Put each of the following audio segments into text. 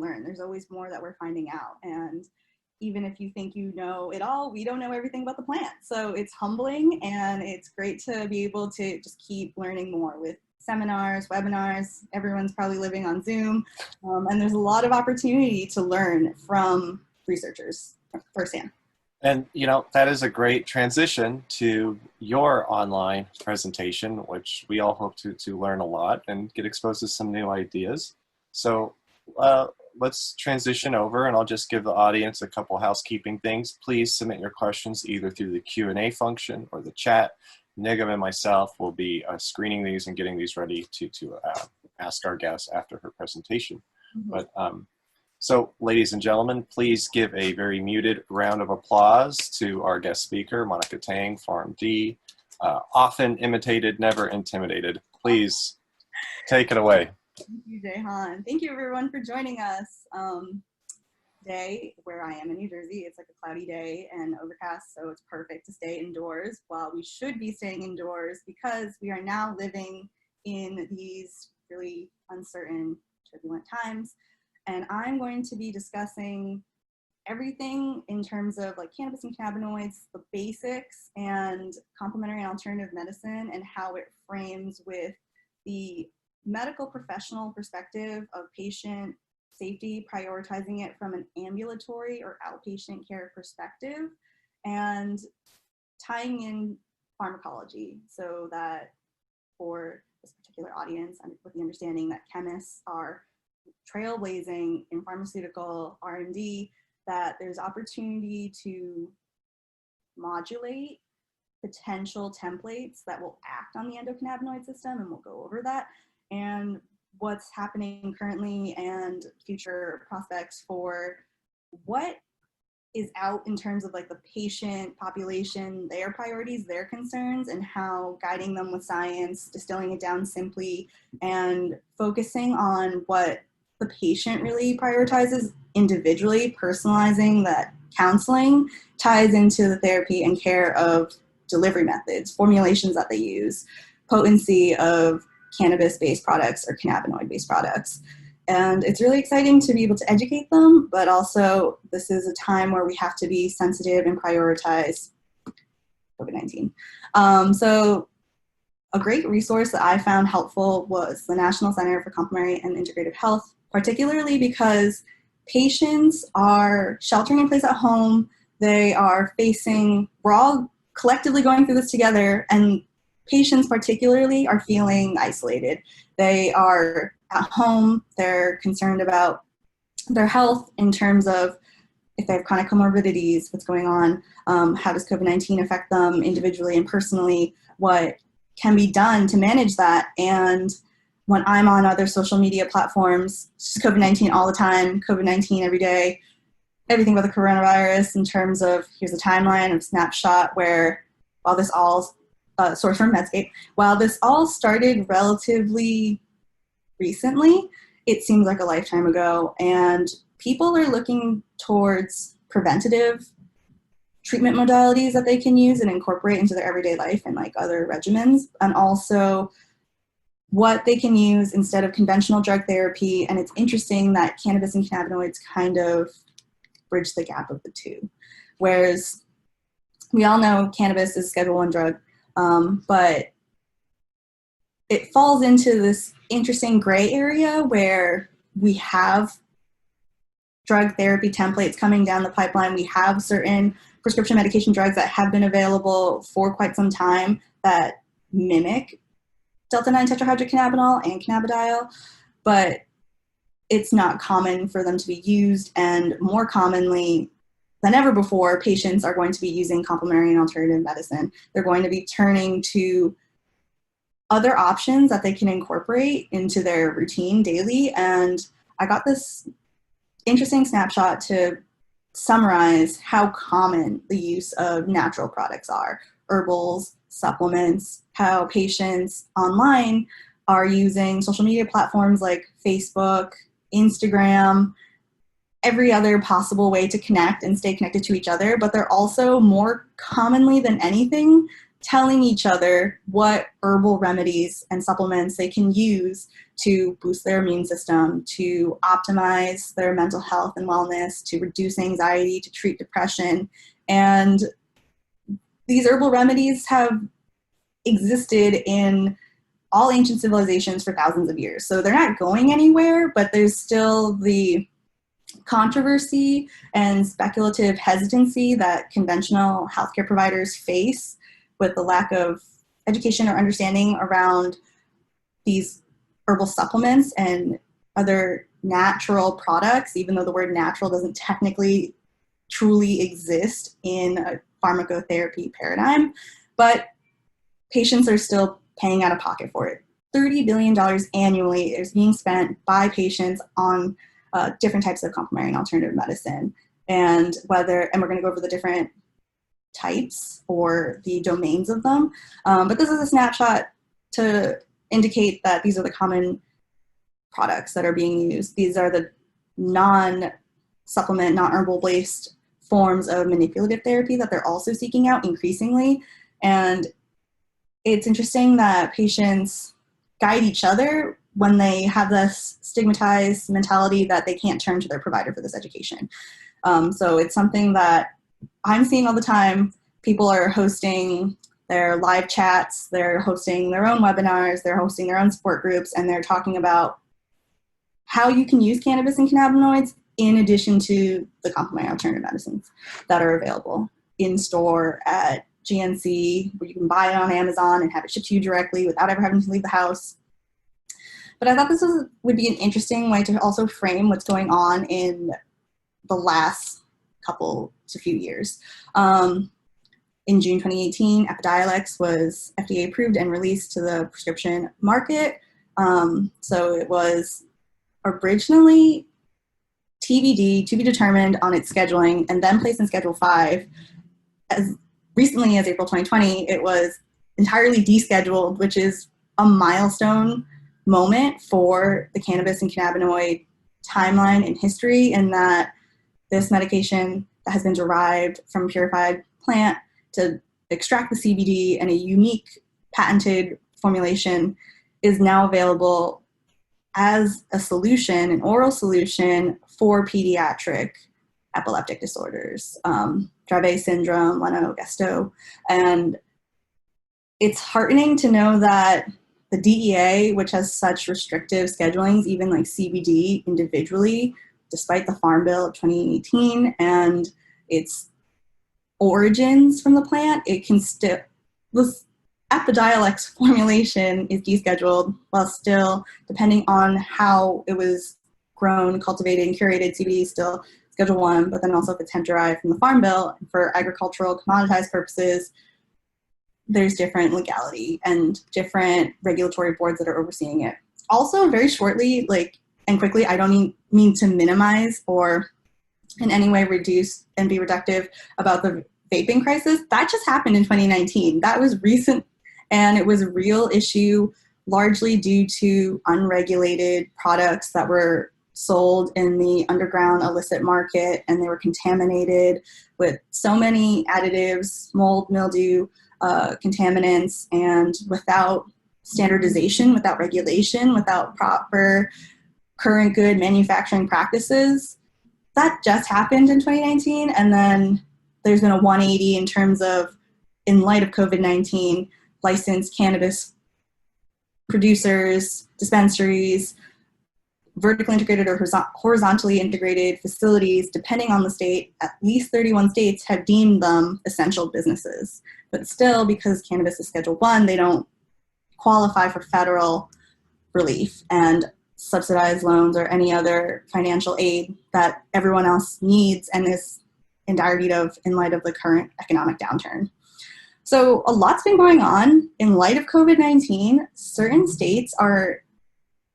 learn. There's always more that we're finding out. And even if you think you know it all, we don't know everything about the plant. So it's humbling, and it's great to be able to just keep learning more with seminars, webinars. Everyone's probably living on Zoom. And there's a lot of opportunity to learn from researchers firsthand. And, you know, that is a great transition to your online presentation, which we all hope to learn a lot and get exposed to some new ideas. So let's transition over, and I'll just give the audience a couple housekeeping things. Please submit your questions either through the Q&A function or the chat. Nigam and myself will be screening these and getting these ready to ask our guests after her presentation. Mm-hmm. But so, ladies and gentlemen, please give a very muted round of applause to our guest speaker, Monica Taing, PharmD. Often imitated, never intimidated. Please take it away. Thank you, Jehan. Thank you, everyone, for joining us. Today, where I am in New Jersey, it's like a cloudy day and overcast, so it's perfect to stay indoors while we should be staying indoors, because we are now living in these really uncertain, turbulent times. And I'm going to be discussing everything in terms of like cannabis and cannabinoids, the basics, and complementary and alternative medicine, and how it frames with the medical professional perspective of patient safety, prioritizing it from an ambulatory or outpatient care perspective, and tying in pharmacology, so that for this particular audience, with the understanding that chemists are trailblazing in pharmaceutical R&D, that there's opportunity to modulate potential templates that will act on the endocannabinoid system, and we'll go over that, and what's happening currently and future prospects for what is out in terms of like the patient population, their priorities, their concerns, and how guiding them with science, distilling it down simply, and focusing on what the patient really prioritizes individually, personalizing that counseling ties into the therapy and care of delivery methods, formulations that they use, potency of cannabis-based products or cannabinoid-based products. And it's really exciting to be able to educate them, but also this is a time where we have to be sensitive and prioritize COVID-19. So a great resource that I found helpful was the National Center for Complementary and Integrative Health, particularly because patients are sheltering in place at home. They are we're all collectively going through this together, and patients particularly are feeling isolated. They are at home, they're concerned about their health in terms of if they have chronic comorbidities, what's going on, how does COVID-19 affect them individually and personally, what can be done to manage that. And when I'm on other social media platforms, it's just COVID-19 all the time, COVID-19 every day, everything about the coronavirus in terms of here's a timeline of snapshot where while this all, source from Medscape, while this all started relatively recently, it seems like a lifetime ago, and people are looking towards preventative treatment modalities that they can use and incorporate into their everyday life and like other regimens, and also what they can use instead of conventional drug therapy. And it's interesting that cannabis and cannabinoids kind of bridge the gap of the two. Whereas we all know cannabis is a Schedule I drug, but it falls into this interesting gray area where we have drug therapy templates coming down the pipeline. We have certain prescription medication drugs that have been available for quite some time that mimic delta-9 tetrahydrocannabinol and cannabidiol, but it's not common for them to be used, and more commonly than ever before, patients are going to be using complementary and alternative medicine. They're going to be turning to other options that they can incorporate into their routine daily. And I got this interesting snapshot to summarize how common the use of natural products are, herbals, supplements, how patients online are using social media platforms like Facebook, Instagram, every other possible way to connect and stay connected to each other, but they're also more commonly than anything telling each other what herbal remedies and supplements they can use to boost their immune system, to optimize their mental health and wellness, to reduce anxiety, to treat depression. And these herbal remedies have existed in all ancient civilizations for thousands of years. So they're not going anywhere, but there's still the controversy and speculative hesitancy that conventional healthcare providers face with the lack of education or understanding around these herbal supplements and other natural products, even though the word natural doesn't technically truly exist in a pharmacotherapy paradigm. But patients are still paying out of pocket for it. $30 billion annually is being spent by patients on different types of complementary and alternative medicine. And we're going to go over the different types or the domains of them. But this is a snapshot to indicate that these are the common products that are being used. These are the non-supplement, non-herbal based forms of manipulative therapy that they're also seeking out increasingly. And it's interesting that patients guide each other when they have this stigmatized mentality that they can't turn to their provider for this education. So it's something that I'm seeing all the time. People are hosting their live chats, they're hosting their own webinars, they're hosting their own support groups, and they're talking about how you can use cannabis and cannabinoids in addition to the complementary alternative medicines that are available in store at GNC, where you can buy it on Amazon and have it shipped to you directly without ever having to leave the house. But I thought this would be an interesting way to also frame what's going on in the last couple to few years. In June 2018, Epidiolex was FDA approved and released to the prescription market. So it was originally TBD, to be determined on its scheduling, and then placed in Schedule 5. As recently as April 2020, it was entirely descheduled, which is a milestone moment for the cannabis and cannabinoid timeline in history, in that this medication that has been derived from a purified plant to extract the CBD and a unique patented formulation is now available as a solution, an oral solution for pediatric epileptic disorders, Dravet syndrome, Lennox-Gastaut. And it's heartening to know that the DEA, which has such restrictive schedulings, even like CBD individually, despite the Farm Bill of 2018 and its origins from the plant, it can still, this Epidiolex formulation is descheduled while still, depending on how it was grown, cultivated, and curated, CBD is still Schedule 1, but then also if it's hemp derived from the Farm Bill for agricultural commoditized purposes, there's different legality and different regulatory boards that are overseeing it. Also, very shortly, and quickly, I don't mean to minimize or in any way reduce and be reductive about the vaping crisis. That just happened in 2019. That was recent, and it was a real issue largely due to unregulated products that were sold in the underground illicit market, and they were contaminated with so many additives, mold, mildew, contaminants, and without standardization, without regulation, without proper current good manufacturing practices. That just happened in 2019, and then there's been a 180 in terms of, in light of COVID-19, licensed cannabis producers, dispensaries, vertically integrated or horizontally integrated facilities, depending on the state. At least 31 states have deemed them essential businesses. But still, because cannabis is Schedule 1, they don't qualify for federal relief and subsidized loans or any other financial aid that everyone else needs and is in dire need of in light of the current economic downturn. So a lot's been going on. In light of COVID-19, certain states are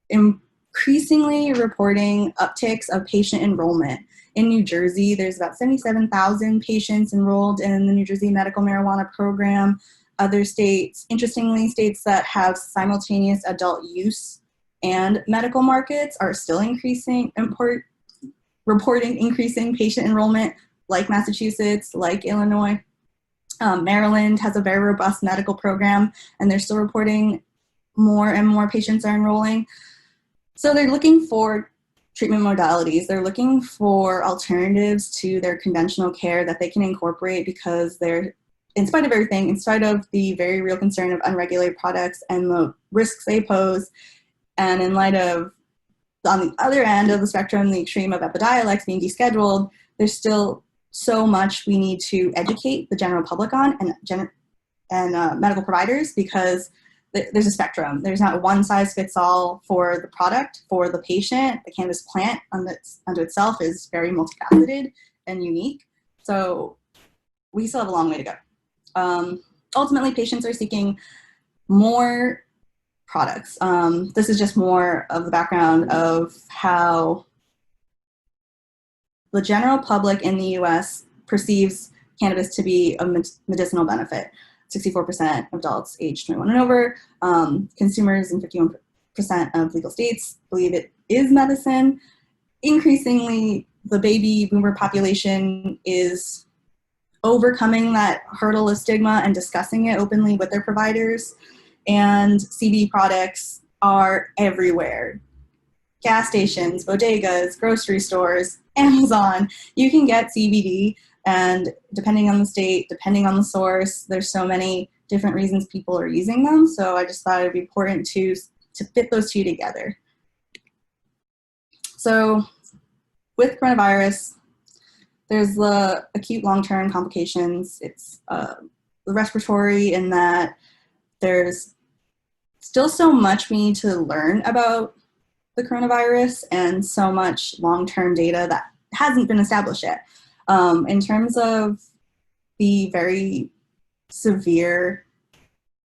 increasingly reporting upticks of patient enrollment. In New Jersey, there's about 77,000 patients enrolled in the New Jersey medical marijuana program. Other states, interestingly, states that have simultaneous adult use and medical markets are still reporting increasing patient enrollment, like Massachusetts, like Illinois. Maryland has a very robust medical program, and they're still reporting more and more patients are enrolling. So they're looking for treatment modalities. They're looking for alternatives to their conventional care that they can incorporate, because they're, in spite of everything, in spite of the very real concern of unregulated products and the risks they pose, and in light of, on the other end of the spectrum, the extreme of Epidiolex being descheduled, there's still so much we need to educate the general public on, and medical providers, because there's a spectrum. There's not one size fits all for the product. For the patient, the cannabis plant unto itself is very multifaceted and unique. So we still have a long way to go. Ultimately, patients are seeking more products. This is just more of the background of how the general public in the US perceives cannabis to be a medicinal benefit. 64% of adults aged 21 and over. Consumers in 51% of legal states believe it is medicine. Increasingly, the baby boomer population is overcoming that hurdle of stigma and discussing it openly with their providers. And CBD products are everywhere. Gas stations, bodegas, grocery stores, Amazon. You can get CBD, and depending on the state, depending on the source, there's so many different reasons people are using them. So I just thought it'd be important to fit those two together. So with coronavirus, there's the acute long-term complications. It's the respiratory, in that there's still so much we need to learn about the coronavirus, and so much long-term data that hasn't been established yet. In terms of the very severe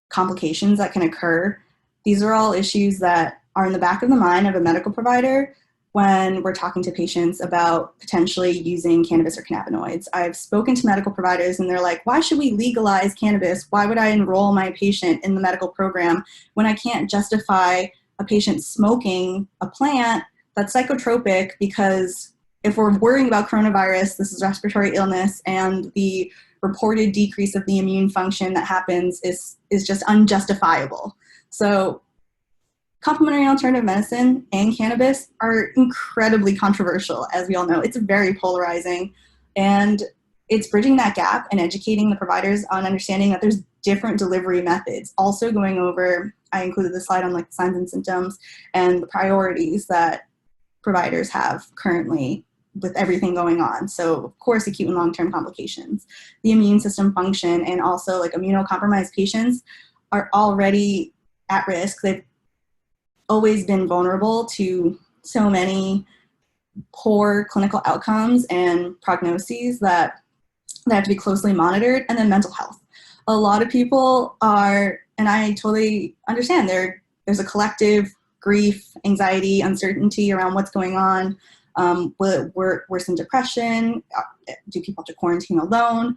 complications that can occur, these are all issues that are in the back of the mind of a medical provider when we're talking to patients about potentially using cannabis or cannabinoids. I've spoken to medical providers and they're like, why should we legalize cannabis? Why would I enroll my patient in the medical program when I can't justify a patient smoking a plant that's psychotropic? Because if we're worrying about coronavirus, this is respiratory illness, and the reported decrease of the immune function that happens is just unjustifiable. So complementary and alternative medicine and cannabis are incredibly controversial, as we all know. It's very polarizing, and it's bridging that gap and educating the providers on understanding that there's different delivery methods. Also going over, I included the slide on like the signs and symptoms and the priorities that providers have currently with everything going on. So of course, acute and long-term complications, the immune system function, and also like immunocompromised patients are already at risk. They've always been vulnerable to so many poor clinical outcomes and prognoses that have to be closely monitored. And then mental health. A lot of people are, and I totally understand, there's a collective grief, anxiety, uncertainty around what's going on. Worsen depression. Do people have to quarantine alone?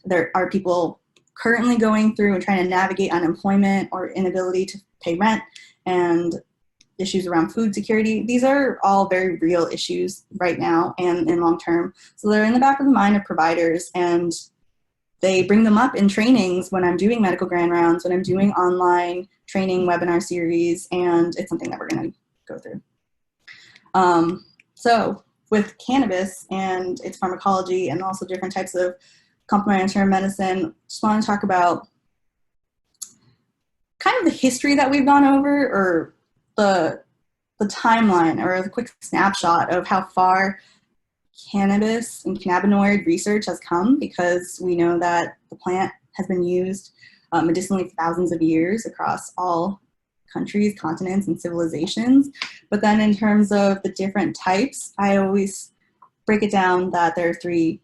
There are people currently going through and trying to navigate unemployment or inability to pay rent, and issues around food security. These are all very real issues right now and in long term. So they're in the back of the mind of providers, and they bring them up in trainings when I'm doing medical grand rounds, when I'm doing online training webinar series, and it's something that we're going to go through. So with cannabis and its pharmacology and also different types of complementary medicine, just want to talk about kind of the history that we've gone over, or the timeline, or the quick snapshot of how far cannabis and cannabinoid research has come, because we know that the plant has been used medicinally for thousands of years across all countries, continents, and civilizations. But then in terms of the different types, I always break it down that there are three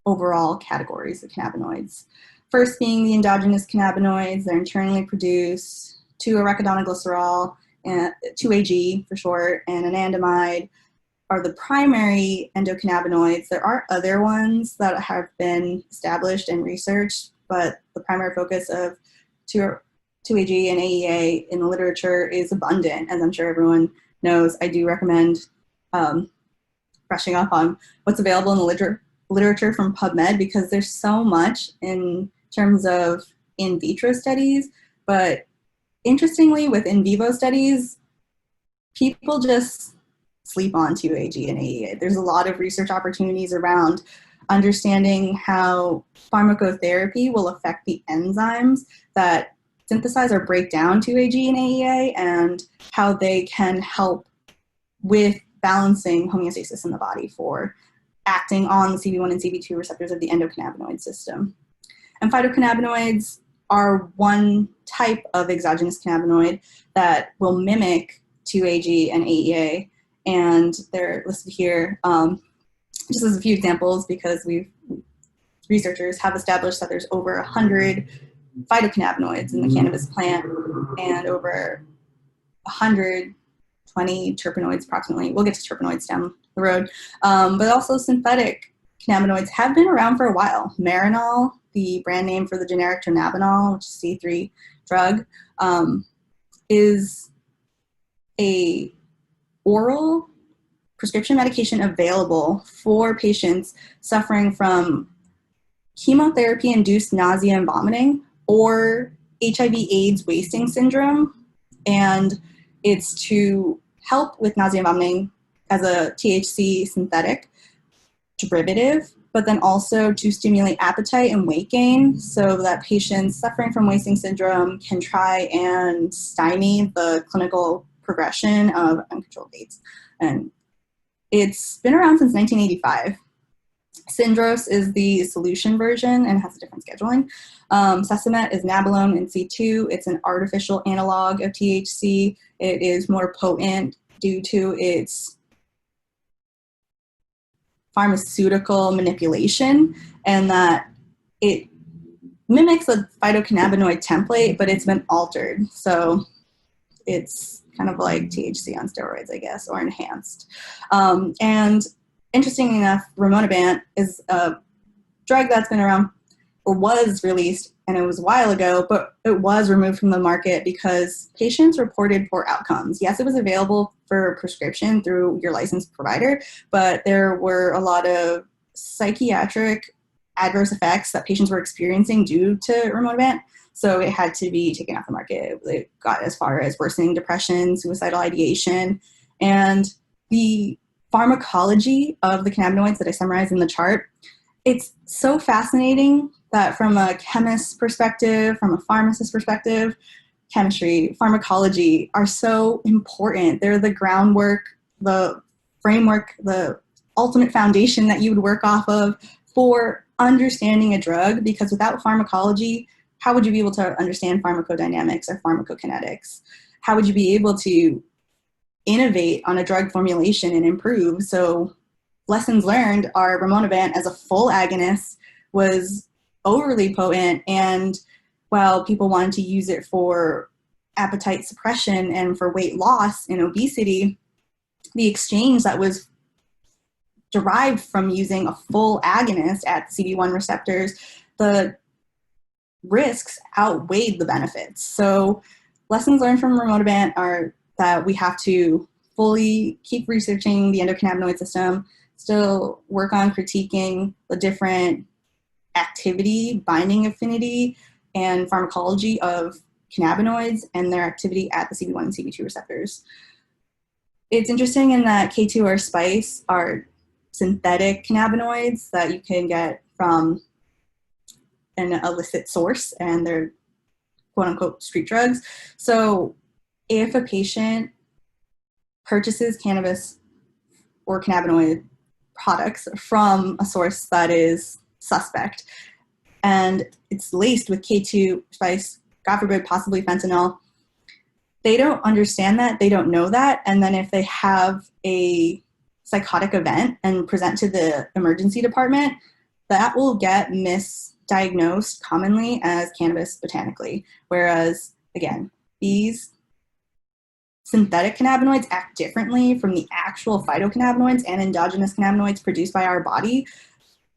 overall categories of cannabinoids. First being the endogenous cannabinoids. They're internally produced, 2-arachidonoglycerol, and 2-AG for short, and anandamide are the primary endocannabinoids. There are other ones that have been established and researched, but the primary focus of 2-AG and AEA in the literature is abundant, as I'm sure everyone knows. I do recommend brushing up on what's available in the literature from PubMed because there's so much in terms of in vitro studies, but interestingly, with in vivo studies, people just sleep on 2-AG and AEA. There's a lot of research opportunities around understanding how pharmacotherapy will affect the enzymes that synthesize or break down 2-AG and AEA and how they can help with balancing homeostasis in the body for acting on the CB1 and CB2 receptors of the endocannabinoid system. And phytocannabinoids are one type of exogenous cannabinoid that will mimic 2-AG and AEA, and they're listed here just as a few examples because researchers have established that there's over 100 phytocannabinoids in the cannabis plant and over 120 terpenoids approximately. We'll get to terpenoids down the road, but also synthetic cannabinoids have been around for a while. Marinol, the brand name for the generic dronabinol, which is a C3 drug, is a oral prescription medication available for patients suffering from chemotherapy-induced nausea and vomiting or HIV/AIDS wasting syndrome. And it's to help with nausea and vomiting as a THC synthetic derivative, but then also to stimulate appetite and weight gain so that patients suffering from wasting syndrome can try and stymie the clinical progression of uncontrolled AIDS. And it's been around since 1985. Syndrose is the solution version and has a different scheduling. Sesamet is nabilone in C2. It's an artificial analog of THC. It is more potent due to its pharmaceutical manipulation and that it mimics a phytocannabinoid template, but it's been altered. So it's kind of like THC on steroids, I guess, or enhanced. And interestingly enough, rimonabant is a drug that's been around or was released, and it was a while ago, but it was removed from the market because patients reported poor outcomes. Yes, it was available for prescription through your licensed provider, but there were a lot of psychiatric adverse effects that patients were experiencing due to rimonabant. So it had to be taken off the market. It got as far as worsening depression, suicidal ideation, and the pharmacology of the cannabinoids that I summarized in the chart. It's so fascinating that from a chemist's perspective, from a pharmacist's perspective, chemistry, pharmacology are so important. They're the groundwork, the framework, the ultimate foundation that you would work off of for understanding a drug, because without pharmacology, how would you be able to understand pharmacodynamics or pharmacokinetics? How would you be able to innovate on a drug formulation and improve? So lessons learned are rimonabant as a full agonist was overly potent, and while people wanted to use it for appetite suppression and for weight loss and obesity, the exchange that was derived from using a full agonist at the CB1 receptors, the risks outweighed the benefits. So lessons learned from rimonabant are that we have to fully keep researching the endocannabinoid system, still work on critiquing the different activity, binding affinity, and pharmacology of cannabinoids and their activity at the CB1 and CB2 receptors. It's interesting in that K2 or spice are synthetic cannabinoids that you can get from an illicit source, and they're quote unquote street drugs. So if a patient purchases cannabis or cannabinoid products from a source that is suspect and it's laced with K2 spice, God forbid, possibly fentanyl, they don't understand that, they don't know that, and then if they have a psychotic event and present to the emergency department, that will get misdiagnosed commonly as cannabis botanically. Whereas, again, these synthetic cannabinoids act differently from the actual phytocannabinoids and endogenous cannabinoids produced by our body.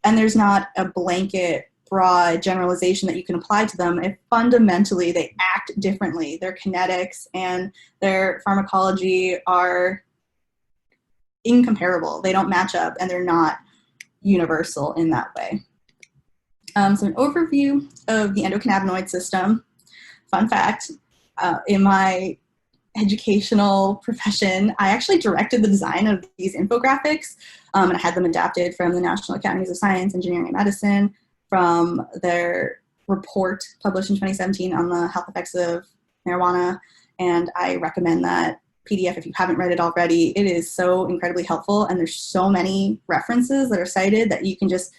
And there's not a blanket, broad generalization that you can apply to them. If fundamentally they act differently, their kinetics and their pharmacology are incomparable. They don't match up, and they're not universal in that way. So an overview of the endocannabinoid system. Fun fact, in my educational profession, I actually directed the design of these infographics, and I had them adapted from the National Academies of Science, Engineering, and Medicine, from their report published in 2017 on the health effects of marijuana, and I recommend that PDF if you haven't read it already. It is so incredibly helpful, and there's so many references that are cited that you can just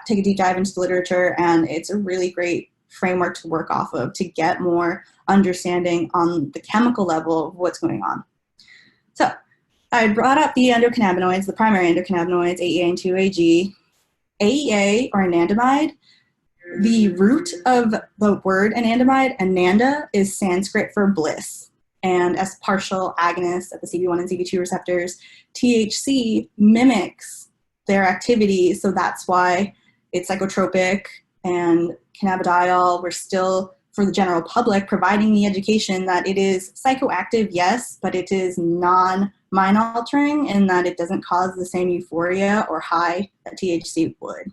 take a deep dive into the literature, and it's a really great framework to work off of to get more understanding on the chemical level of what's going on. So I brought up the endocannabinoids, the primary endocannabinoids, AEA and 2-AG. AEA, or anandamide, the root of the word anandamide, ananda, is Sanskrit for bliss. And as partial agonists at the CB1 and CB2 receptors, THC mimics their activity, so that's why it's psychotropic. And cannabidiol, we're still, for the general public, providing the education that it is psychoactive, yes, but it is non-mind altering in that it doesn't cause the same euphoria or high that THC would.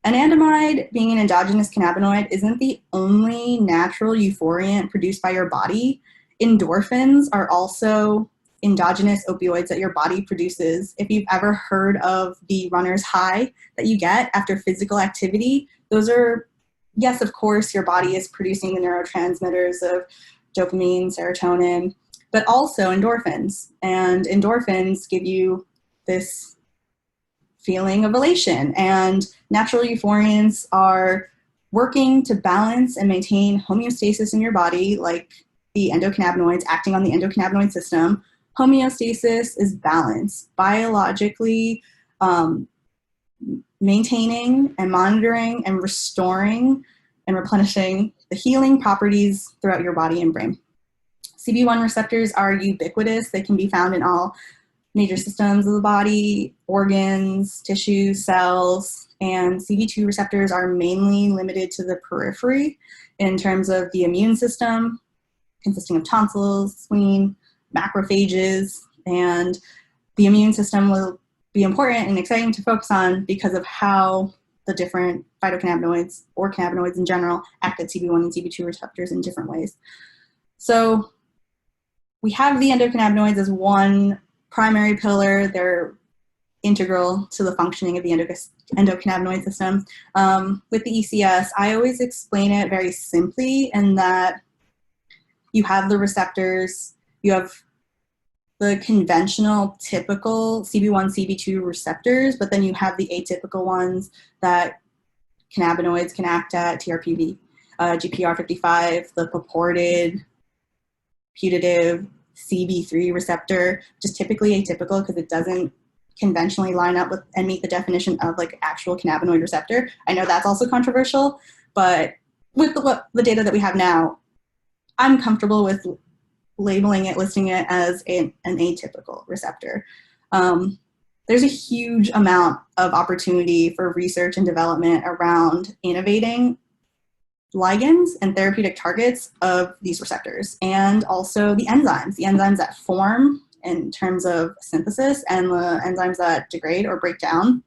Anandamide, being an endogenous cannabinoid, isn't the only natural euphoriant produced by your body. Endorphins are also endogenous opioids that your body produces. If you've ever heard of the runner's high that you get after physical activity, those are, yes, of course, your body is producing the neurotransmitters of dopamine, serotonin, but also endorphins. And endorphins give you this feeling of elation. And natural euphoriants are working to balance and maintain homeostasis in your body, like the endocannabinoids acting on the endocannabinoid system. Homeostasis is balance, biologically maintaining and monitoring and restoring and replenishing the healing properties throughout your body and brain. CB1 receptors are ubiquitous. They can be found in all major systems of the body, organs, tissues, cells, and CB2 receptors are mainly limited to the periphery in terms of the immune system, consisting of tonsils, spleen, macrophages, and the immune system will be important and exciting to focus on because of how the different phytocannabinoids or cannabinoids in general act at CB1 and CB2 receptors in different ways. So we have the endocannabinoids as one primary pillar. They're integral to the functioning of the endocannabinoid system. With the ECS, I always explain it very simply in that you have the receptors, you have the conventional, typical CB1, CB2 receptors, but then you have the atypical ones that cannabinoids can act at, TRPV, GPR55, the purported putative CB3 receptor, which is typically atypical because it doesn't conventionally line up with and meet the definition of like actual cannabinoid receptor. I know that's also controversial, but with the data that we have now, I'm comfortable with labeling it, listing it as an atypical receptor. There's a huge amount of opportunity for research and development around innovating ligands and therapeutic targets of these receptors, and also the enzymes that form in terms of synthesis and the enzymes that degrade or break down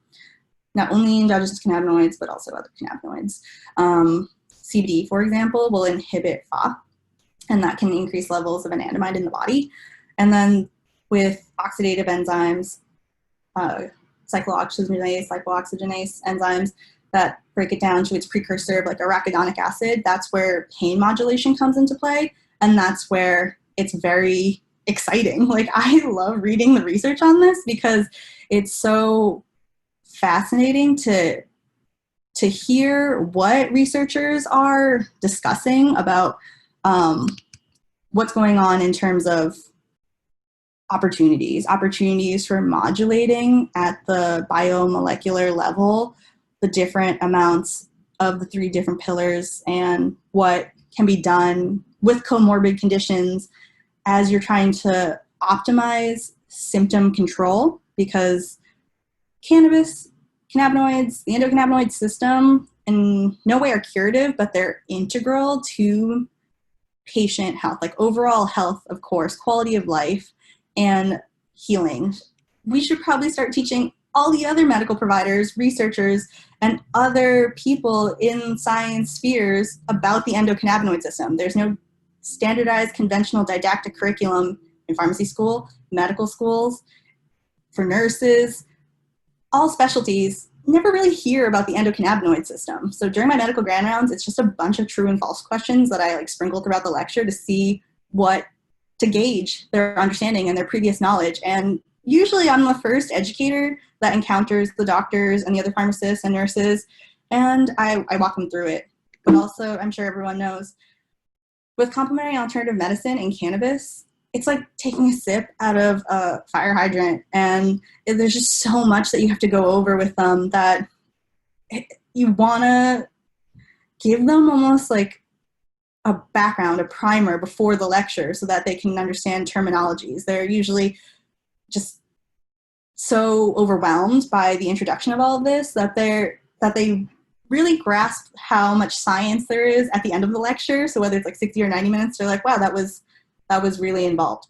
not only endogenous cannabinoids, but also other cannabinoids. CBD, for example, will inhibit FA, and that can increase levels of anandamide in the body. And with oxidative enzymes, cyclooxygenase enzymes that break it down to its precursor of like arachidonic acid, that's where pain modulation comes into play. And that's where it's very exciting. Like, I love reading the research on this because it's so fascinating to hear what researchers are discussing about what's going on in terms of opportunities for modulating at the biomolecular level the different amounts of the three different pillars and what can be done with comorbid conditions as you're trying to optimize symptom control, because cannabis, cannabinoids, the endocannabinoid system in no way are curative, but they're integral to patient health, like overall health, of course, quality of life, and healing. We should probably start teaching all the other medical providers, researchers, and other people in science spheres about the endocannabinoid system. There's no standardized conventional didactic curriculum in pharmacy school, medical schools, for nurses, all specialties never really hear about the endocannabinoid system. So during my medical grand rounds, it's just a bunch of true and false questions that I like sprinkle throughout the lecture to see to gauge their understanding and their previous knowledge. And usually I'm the first educator that encounters the doctors and the other pharmacists and nurses, and I walk them through it. But also, I'm sure everyone knows, with complementary alternative medicine and cannabis, it's like taking a sip out of a fire hydrant, and there's just so much that you have to go over with them that you want to give them almost like a background, a primer before the lecture so that they can understand terminologies. They're usually just so overwhelmed by the introduction of all of this that they really grasp how much science there is at the end of the lecture. So whether it's like 60 or 90 minutes, they're like, wow, that was really involved.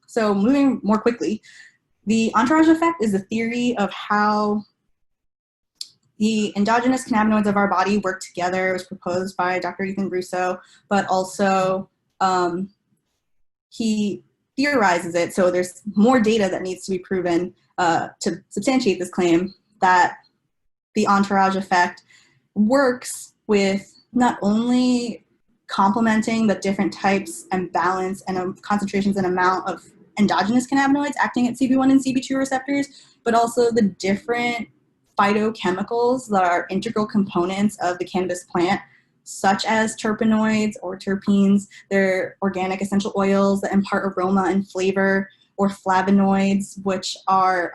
So moving more quickly, the entourage effect is a theory of how the endogenous cannabinoids of our body work together. It was proposed by Dr. Ethan Russo, but also he theorizes it. So there's more data that needs to be proven to substantiate this claim that the entourage effect works with not only complementing the different types and balance and concentrations and amount of endogenous cannabinoids acting at CB1 and CB2 receptors, but also the different phytochemicals that are integral components of the cannabis plant, such as terpenoids or terpenes. They're organic essential oils that impart aroma and flavor, or flavonoids, which are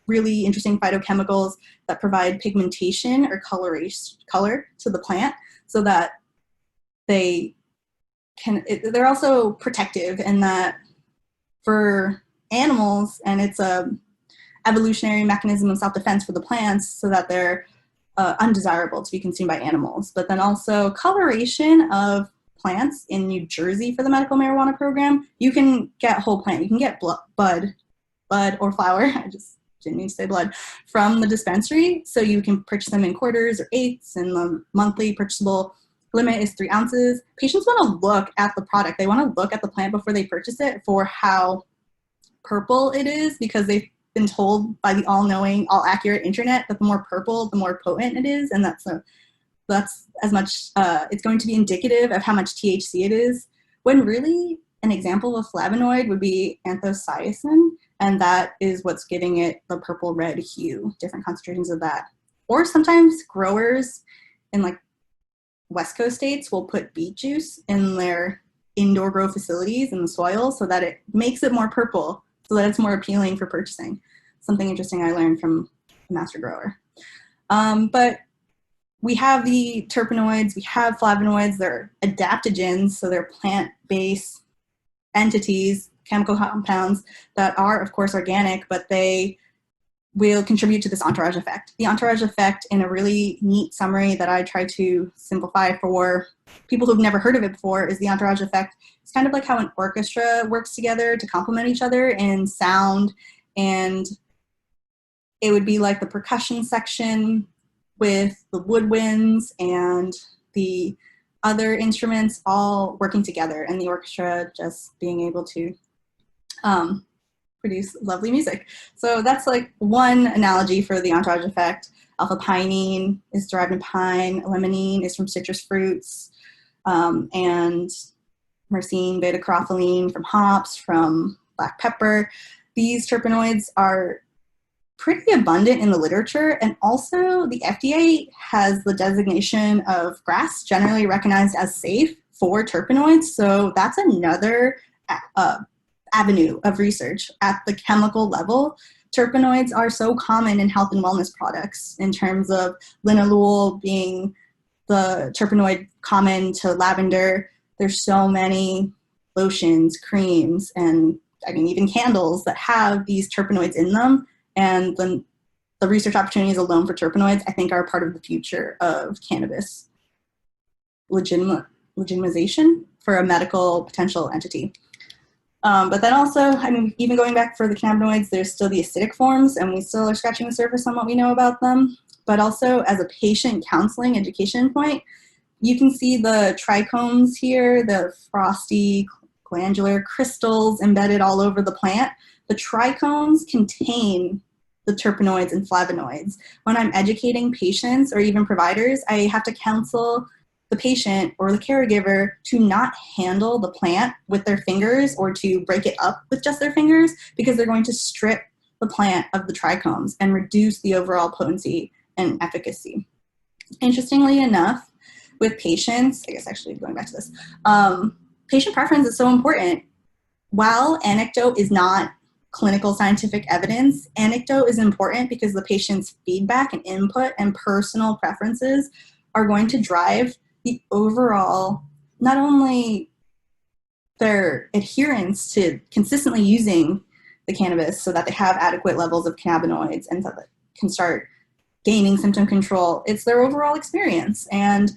really interesting phytochemicals that provide pigmentation or color to the plant, so that they're also protective in that for animals, and it's a evolutionary mechanism of self-defense for the plants so that they're undesirable to be consumed by animals. But then also coloration of plants in New Jersey for the medical marijuana program, you can get whole plant. You can get bud or flower, I just didn't mean to say blood, from the dispensary. So you can purchase them in quarters or eighths, and the monthly purchasable limit is 3 ounces. Patients want to look at the product. They want to look at the plant before they purchase it for how purple it is, because they've been told by the all-knowing, all-accurate internet that the more purple, the more potent it is, and that's as much, it's going to be indicative of how much THC it is, when really an example of a flavonoid would be anthocyanin, and that is what's giving it the purple-red hue, different concentrations of that. Or sometimes growers in like West Coast states will put beet juice in their indoor grow facilities in the soil so that it makes it more purple, so that it's more appealing for purchasing. Something interesting I learned from a master grower. But we have the terpenoids, we have flavonoids, they're adaptogens, so they're plant-based entities, chemical compounds that are, of course, organic, but they will contribute to this entourage effect. The entourage effect, in a really neat summary that I try to simplify for people who've never heard of it before, is the entourage effect. It's kind of like how an orchestra works together to complement each other in sound, and it would be like the percussion section with the woodwinds and the other instruments all working together, and the orchestra just being able to produce lovely music. So that's like one analogy for the entourage effect. Alpha-pinene is derived in pine, limonene is from citrus fruits, and myrcene, beta-carotene from hops, from black pepper. These terpenoids are pretty abundant in the literature, and also the FDA has the designation of GRAS, generally recognized as safe, for terpenoids. So that's another avenue of research at the chemical level. Terpenoids are so common in health and wellness products, in terms of linalool being the terpenoid common to lavender. There's so many lotions, creams, and I mean even candles that have these terpenoids in them. And the research opportunities alone for terpenoids, I think, are part of the future of cannabis legitimization for a medical potential entity. But then also, I mean, even going back for the cannabinoids, there's still the acidic forms, and we still are scratching the surface on what we know about them. But also, as a patient counseling education point, you can see the trichomes here, the frosty glandular crystals embedded all over the plant. The trichomes contain the terpenoids and flavonoids. When I'm educating patients or even providers, I have to counsel the patient or the caregiver to not handle the plant with their fingers or to break it up with just their fingers, because they're going to strip the plant of the trichomes and reduce the overall potency and efficacy. Interestingly enough, with patients, I guess actually going back to this, patient preference is so important. While anecdote is not clinical scientific evidence, anecdote is important because the patient's feedback and input and personal preferences are going to drive the overall, not only their adherence to consistently using the cannabis so that they have adequate levels of cannabinoids and so that can start gaining symptom control, it's their overall experience. And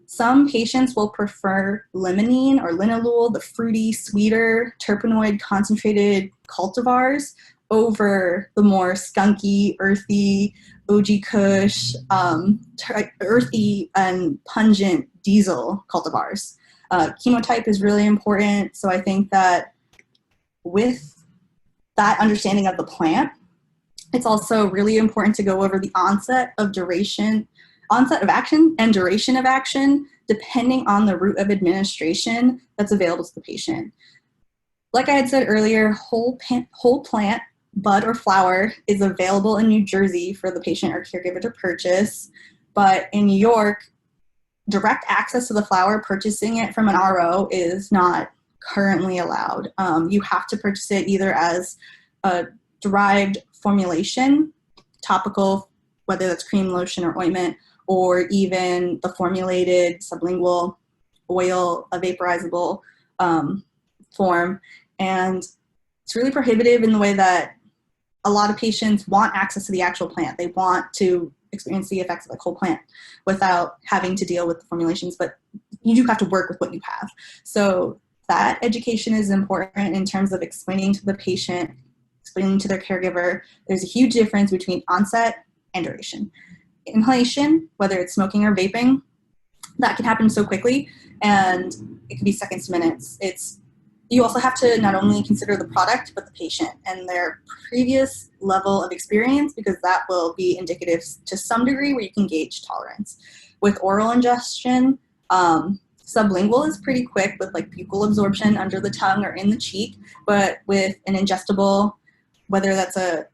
some patients will prefer limonene or linalool, the fruity, sweeter, terpenoid concentrated cultivars, over the more skunky, earthy, OG Kush, earthy and pungent diesel cultivars. Chemotype is really important. So I think that with that understanding of the plant, it's also really important to go over the onset of action and duration of action, depending on the route of administration that's available to the patient. Like I had said earlier, whole plant, bud or flower is available in New Jersey for the patient or caregiver to purchase. But in New York, direct access to the flower, purchasing it from an RO, is not currently allowed. You have to purchase it either as a derived formulation, topical, whether that's cream, lotion, or ointment, or even the formulated sublingual oil, a vaporizable form. And it's really prohibitive in the way that a lot of patients want access to the actual plant. They want to experience the effects of the whole plant without having to deal with the formulations, but you do have to work with what you have. So that education is important in terms of explaining to the patient, explaining to their caregiver, there's a huge difference between onset and duration. Inhalation, whether it's smoking or vaping, that can happen so quickly, and it can be seconds to minutes. You also have to not only consider the product, but the patient and their previous level of experience, because that will be indicative to some degree where you can gauge tolerance. With oral ingestion, sublingual is pretty quick with like buccal absorption under the tongue or in the cheek, but with an ingestible, whether that's an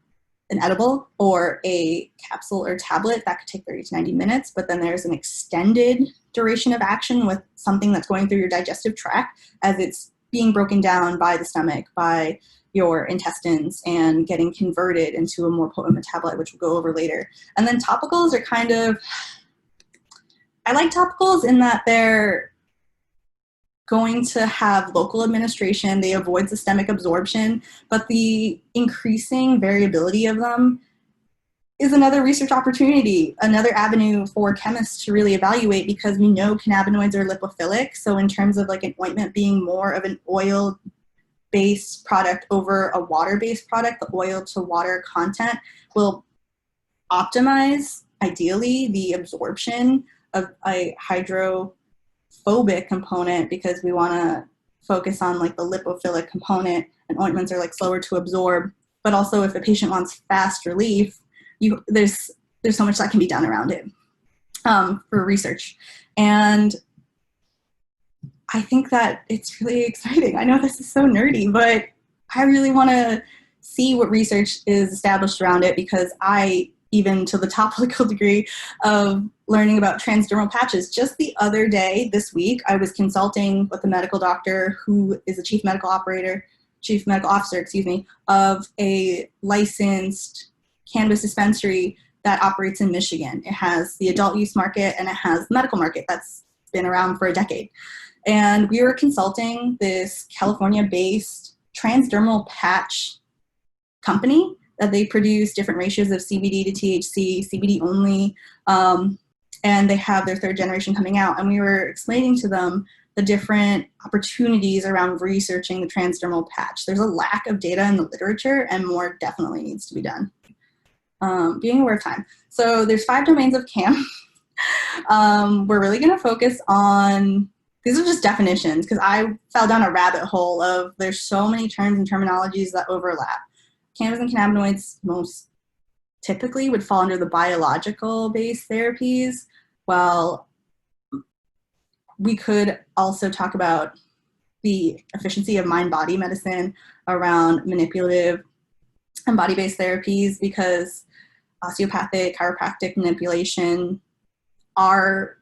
edible or a capsule or tablet, that could take 30 to 90 minutes, but then there's an extended duration of action with something that's going through your digestive tract as it's being broken down by the stomach, by your intestines, and getting converted into a more potent metabolite, which we'll go over later. And then topicals are kind of, I like topicals in that they're going to have local administration, they avoid systemic absorption, but the increasing variability of them is another research opportunity, another avenue for chemists to really evaluate, because we know cannabinoids are lipophilic. So in terms of like an ointment being more of an oil-based product over a water-based product, the oil to water content will optimize, ideally, the absorption of a hydrophobic component, because we want to focus on like the lipophilic component, and ointments are like slower to absorb. But also if the patient wants fast relief, there's so much that can be done around it for research. And I think that it's really exciting. I know this is so nerdy, but I really want to see what research is established around it, because I, even to the topical degree of learning about transdermal patches, just the other day, this week, I was consulting with a medical doctor who is a chief medical officer, of a licensed cannabis dispensary that operates in Michigan. It has the adult use market and it has the medical market that's been around for a decade. And we were consulting this California-based transdermal patch company that they produce different ratios of CBD to THC, CBD only, and they have their third generation coming out. And we were explaining to them the different opportunities around researching the transdermal patch. There's a lack of data in the literature, and more definitely needs to be done. Being aware of time. So there's 5 domains of CAM. We're really going to focus on, these are just definitions because I fell down a rabbit hole of there's so many terms and terminologies that overlap. Cannabis and cannabinoids most typically would fall under the biological-based therapies, while we could also talk about the efficiency of mind-body medicine around manipulative and body-based therapies, because osteopathic, chiropractic manipulation are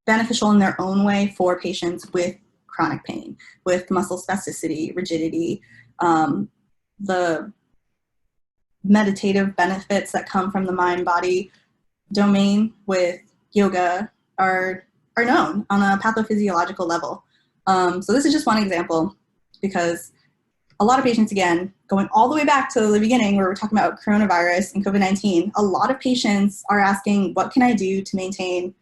beneficial in their own way for patients with chronic pain, with muscle spasticity, rigidity. The meditative benefits that come from the mind-body domain with yoga are known on a pathophysiological level. So this is just one example, because a lot of patients, again, going all the way back to the beginning where we're talking about coronavirus and COVID-19, a lot of patients are asking, what can I do to maintain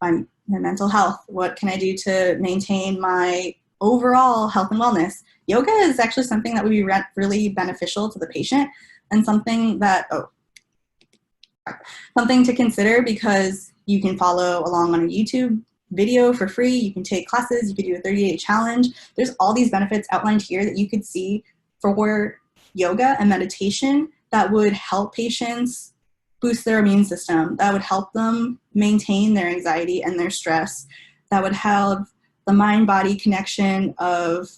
my mental health? What can I do to maintain my overall health and wellness? Yoga is actually something that would be really beneficial to the patient, and something that, something to consider, because you can follow along on a YouTube video for free. You can take classes. You could do a 30-day challenge. There's all these benefits outlined here that you could see for yoga and meditation that would help patients boost their immune system, that would help them maintain their anxiety and their stress, that would have the mind-body connection of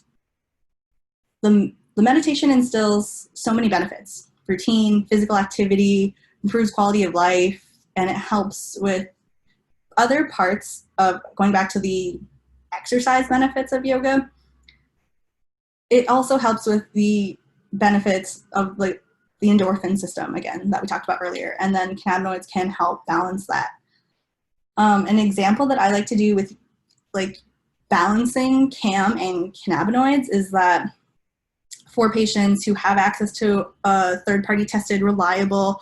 the meditation instills so many benefits. Routine, physical activity, improves quality of life, and it helps with other parts of, going back to the exercise benefits of yoga, it also helps with the benefits of like the endorphin system, again, that we talked about earlier. And then cannabinoids can help balance that. An example that I like to do with like balancing CAM and cannabinoids is that for patients who have access to a third-party tested, reliable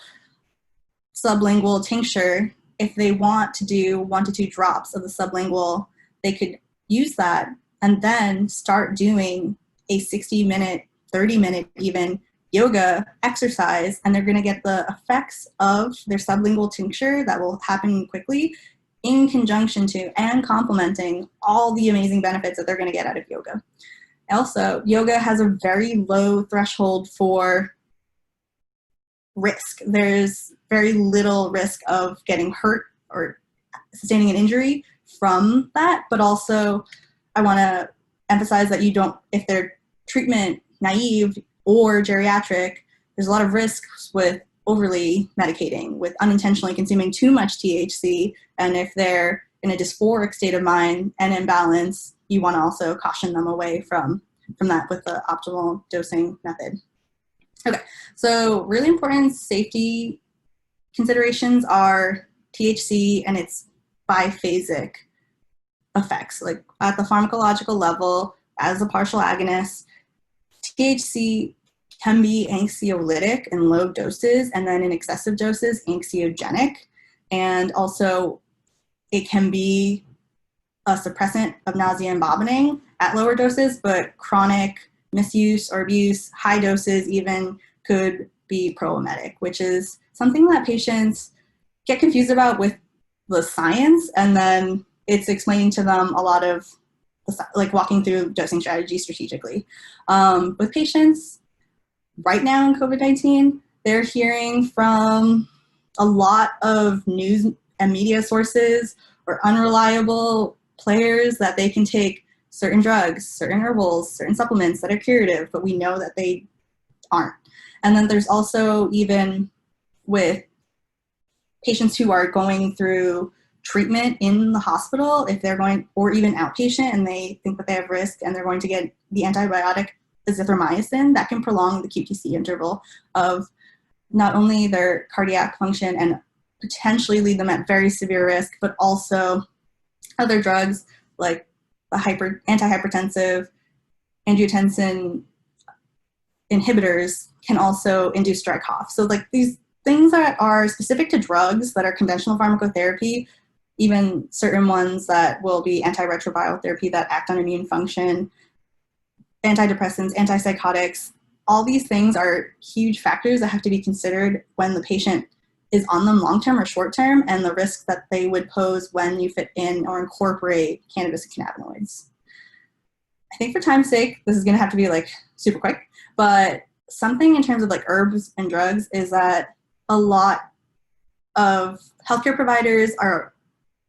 sublingual tincture, if they want to do 1 to 2 drops of the sublingual, they could use that and then start doing a 60-minute, 30-minute even yoga exercise, and they're going to get the effects of their sublingual tincture that will happen quickly in conjunction to and complementing all the amazing benefits that they're going to get out of yoga. Also, yoga has a very low threshold for risk. There's very little risk of getting hurt or sustaining an injury from that, but also I want to emphasize that you don't, if they're treatment naive or geriatric, there's a lot of risks with overly medicating, with unintentionally consuming too much THC, and if they're in a dysphoric state of mind and imbalance, you want to also caution them away from that with the optimal dosing method. Okay, so really important safety considerations are THC and its biphasic effects. Like at the pharmacological level, as a partial agonist, THC can be anxiolytic in low doses, and then in excessive doses, anxiogenic. And also it can be a suppressant of nausea and vomiting at lower doses, but chronic misuse or abuse, high doses even, could be proemetic, which is something that patients get confused about with the science, and then it's explaining to them a lot of, like walking through dosing strategy strategically. With patients right now in COVID-19, they're hearing from a lot of news and media sources or unreliable players that they can take certain drugs, certain herbals, certain supplements that are curative, but we know that they aren't. And then there's also, even with patients who are going through treatment in the hospital, if they're going, or even outpatient, and they think that they have risk and they're going to get the antibiotic azithromycin, that can prolong the QTC interval of not only their cardiac function and potentially lead them at very severe risk, but also other drugs like the antihypertensive angiotensin inhibitors can also induce dry cough. So like these things that are specific to drugs that are conventional pharmacotherapy even certain ones that will be antiretroviral therapy that act on immune function, antidepressants, antipsychotics. All these things are huge factors that have to be considered when the patient is on them long-term or short-term, and the risks that they would pose when you fit in or incorporate cannabis and cannabinoids. I think for time's sake, this is going to have to be like super quick, but something in terms of like herbs and drugs is that a lot of healthcare providers are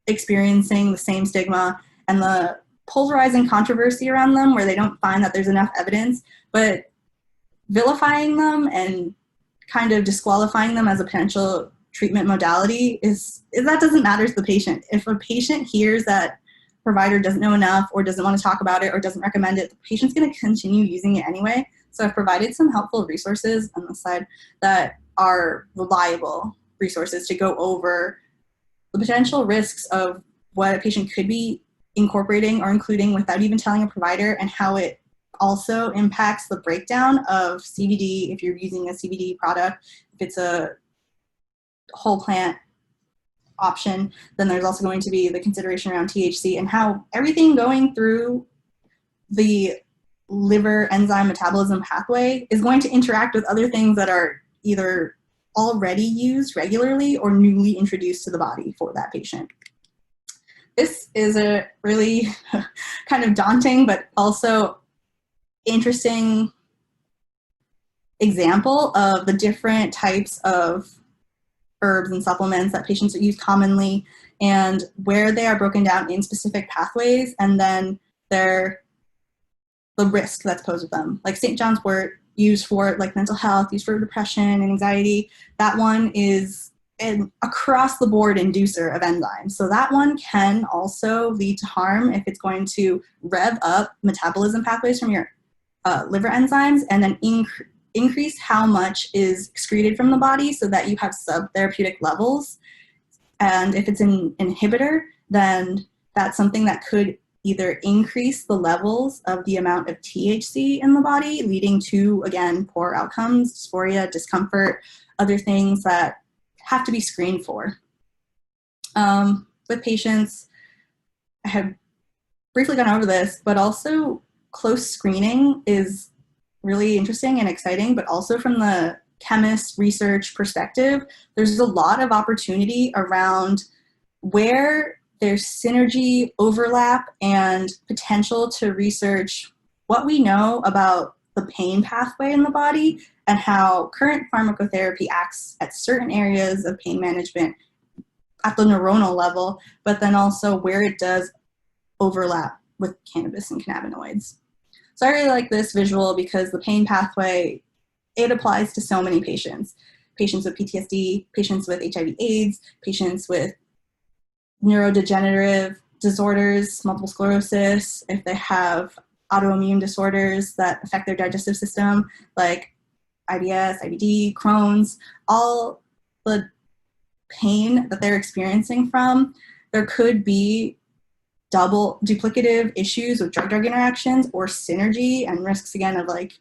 experiencing the same stigma and the polarizing controversy around them, where they don't find that there's enough evidence, but vilifying them and kind of disqualifying them as a potential treatment modality is that doesn't matter to the patient. If a patient hears that provider doesn't know enough or doesn't want to talk about it or doesn't recommend it, the patient's going to continue using it anyway. So I've provided some helpful resources on the side that are reliable resources to go over the potential risks of what a patient could be incorporating or including without even telling a provider, and how it also impacts the breakdown of CBD if you're using a CBD product. If it's a whole plant option, then there's also going to be the consideration around THC and how everything going through the liver enzyme metabolism pathway is going to interact with other things that are either already used regularly or newly introduced to the body for that patient. This is a really kind of daunting but also interesting example of the different types of herbs and supplements that patients use commonly and where they are broken down in specific pathways, and then the risk that's posed with them. Like St. John's wort, used for like mental health, used for depression and anxiety, that one is an across the board inducer of enzymes. So that one can also lead to harm if it's going to rev up metabolism pathways from your liver enzymes and then increase how much is excreted from the body so that you have subtherapeutic levels. And if it's an inhibitor, then that's something that could either increase the levels of the amount of THC in the body, leading to, again, poor outcomes, dysphoria, discomfort, other things that have to be screened for. With patients, I have briefly gone over this, but also close screening is really interesting and exciting, but also from the chemist research perspective, there's a lot of opportunity around where there's synergy, overlap, and potential to research what we know about the pain pathway in the body and how current pharmacotherapy acts at certain areas of pain management at the neuronal level, but then also where it does overlap with cannabis and cannabinoids. So I really like this visual because the pain pathway, it applies to so many patients. Patients with PTSD, patients with HIV/AIDS, patients with neurodegenerative disorders, multiple sclerosis, if they have autoimmune disorders that affect their digestive system, like IBS, IBD, Crohn's, all the pain that they're experiencing from, there could be double duplicative issues with drug-drug interactions or synergy and risks, again, of like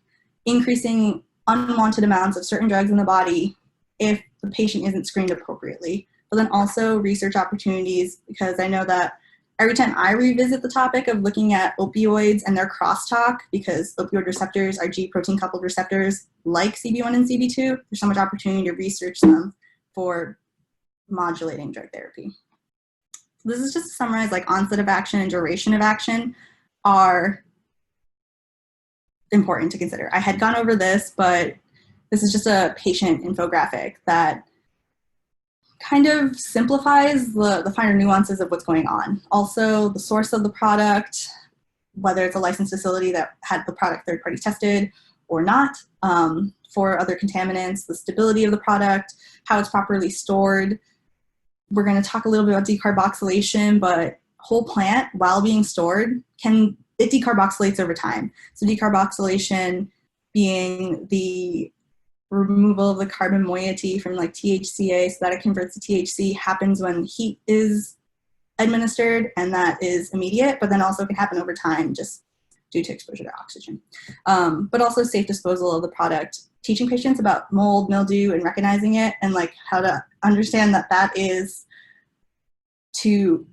increasing unwanted amounts of certain drugs in the body if the patient isn't screened appropriately. But then also research opportunities, because I know that every time I revisit the topic of looking at opioids and their crosstalk, because opioid receptors are G protein coupled receptors like CB1 and CB2, there's so much opportunity to research them for modulating drug therapy. This is just to summarize, like onset of action and duration of action are important to consider. I had gone over this, but this is just a patient infographic that kind of simplifies the finer nuances of what's going on. Also, the source of the product, whether it's a licensed facility that had the product third-party tested or not, for other contaminants, the stability of the product, how it's properly stored. We're going to talk a little bit about decarboxylation, but whole plant, while being stored, it decarboxylates over time. So decarboxylation being the removal of the carbon moiety from like THCA so that it converts to THC, happens when heat is administered, and that is immediate, but then also can happen over time just due to exposure to oxygen. But also safe disposal of the product, teaching patients about mold, mildew, and recognizing it, and like how to understand that that is to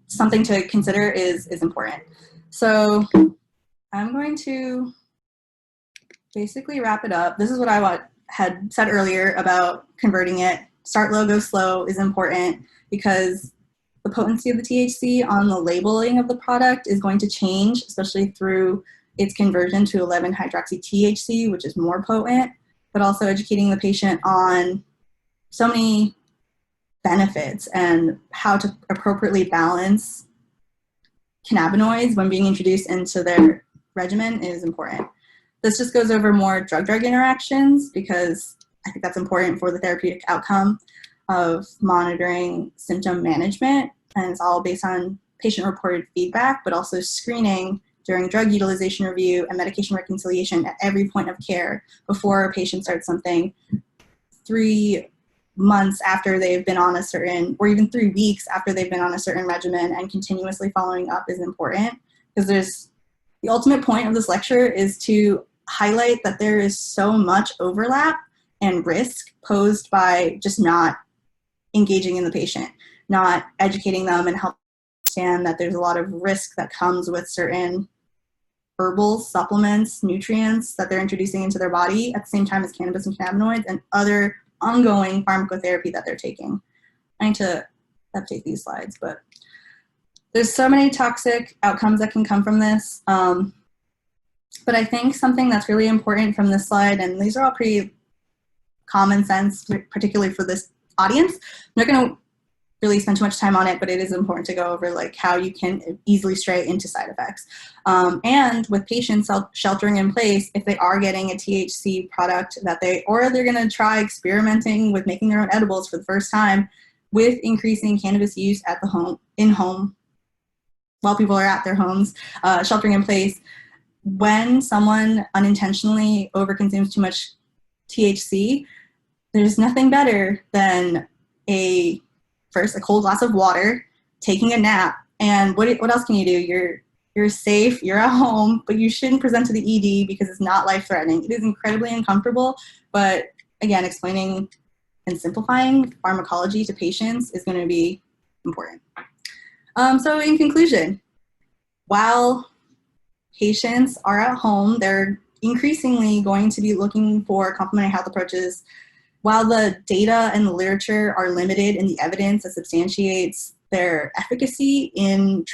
something to consider is important. So I'm going to basically wrap it up. This is what I had said earlier about converting it. Start low, go slow is important because the potency of the THC on the labeling of the product is going to change, especially through its conversion to 11-hydroxy-THC, which is more potent, but also educating the patient on so many benefits and how to appropriately balance cannabinoids when being introduced into their regimen is important. This just goes over more drug-drug interactions because I think that's important for the therapeutic outcome of monitoring symptom management, and it's all based on patient-reported feedback, but also screening during drug utilization review and medication reconciliation at every point of care before a patient starts something 3 months after they've been on a certain, or even 3 weeks after they've been on a certain regimen, and continuously following up is important because the ultimate point of this lecture is to highlight that there is so much overlap and risk posed by just not engaging in the patient, not educating them and helping them understand that there's a lot of risk that comes with certain herbals, supplements, nutrients that they're introducing into their body at the same time as cannabis and cannabinoids and other ongoing pharmacotherapy that they're taking. I need to update these slides, but there's so many toxic outcomes that can come from this. But I think something that's really important from this slide, and these are all pretty common sense, particularly for this audience. I'm not going to really spend too much time on it, but it is important to go over like how you can easily stray into side effects. And with patients sheltering in place, if they are getting a THC product or they're going to try experimenting with making their own edibles for the first time, with increasing cannabis use at the home, while people are at their homes, sheltering in place, when someone unintentionally overconsumes too much THC, there's nothing better than first a cold glass of water, taking a nap, and what else can you do? You're safe, you're at home, but you shouldn't present to the ED because it's not life-threatening. It is incredibly uncomfortable, but again, explaining and simplifying pharmacology to patients is going to be important. So in conclusion, while patients are at home, they're increasingly going to be looking for complementary health approaches. While the data and the literature are limited in the evidence that substantiates their efficacy in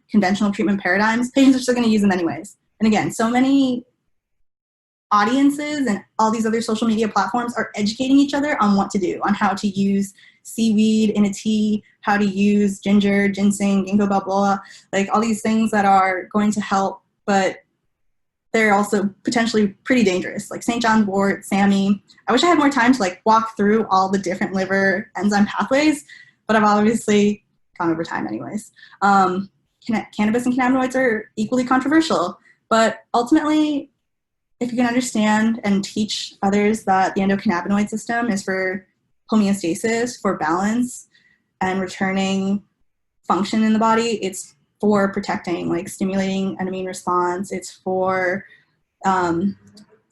conventional treatment paradigms, patients are still going to use them anyways. And again, so many audiences and all these other social media platforms are educating each other on what to do, on how to use seaweed in a tea, how to use ginger, ginseng, ginkgo biloba, like all these things that are going to help, but they're also potentially pretty dangerous, like St. John's wort, SAMI. I wish I had more time to like walk through all the different liver enzyme pathways, but I've obviously gone over time anyways. Cannabis and cannabinoids are equally controversial, but ultimately, if you can understand and teach others that the endocannabinoid system is for homeostasis, for balance, and returning function in the body, it's for protecting, like stimulating an immune response. It's for the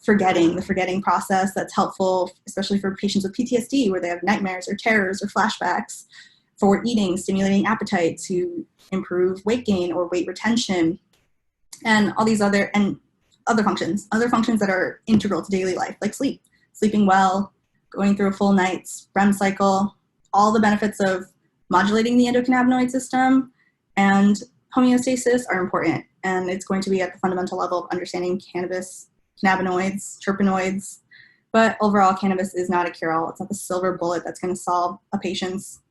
forgetting process that's helpful, especially for patients with PTSD where they have nightmares or terrors or flashbacks. For eating, stimulating appetite to improve weight gain or weight retention, and all these other functions that are integral to daily life, like sleeping well, going through a full night's REM cycle, all the benefits of modulating the endocannabinoid system and homeostasis are important, and it's going to be at the fundamental level of understanding cannabis, cannabinoids, terpenoids, but overall cannabis is not a cure-all. It's not the silver bullet that's going to solve a patient's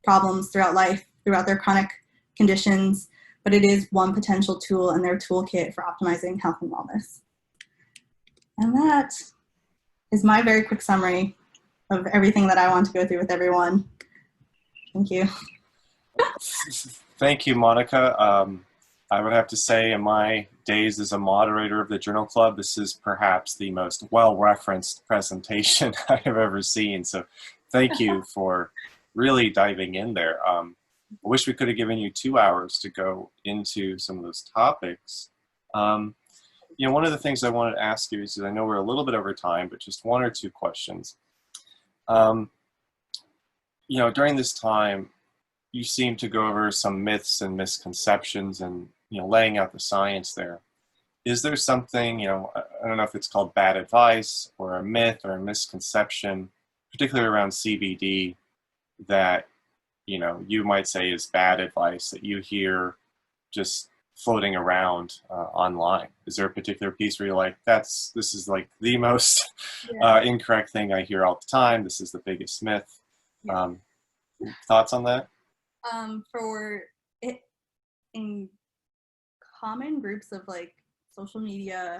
problems throughout life, throughout their chronic conditions, but it is one potential tool in their toolkit for optimizing health and wellness. And that is my very quick summary of everything that I want to go through with everyone. Thank you. Thank you, Monica. I would have to say in my days as a moderator of the Journal Club, this is perhaps the most well-referenced presentation I have ever seen. So thank you for really diving in there. I wish we could have given you 2 hours to go into some of those topics. One of the things I wanted to ask you is, I know we're a little bit over time, but just 1 or 2 questions. during this time, you seem to go over some myths and misconceptions and, laying out the science there. Is there something, I don't know if it's called bad advice or a myth or a misconception, particularly around CBD, that, you might say is bad advice that you hear just floating around online? Is there a particular piece where you're like, this is like the most incorrect thing I hear all the time. This is the biggest myth. Yeah. Thoughts on that? For it, in common groups of like social media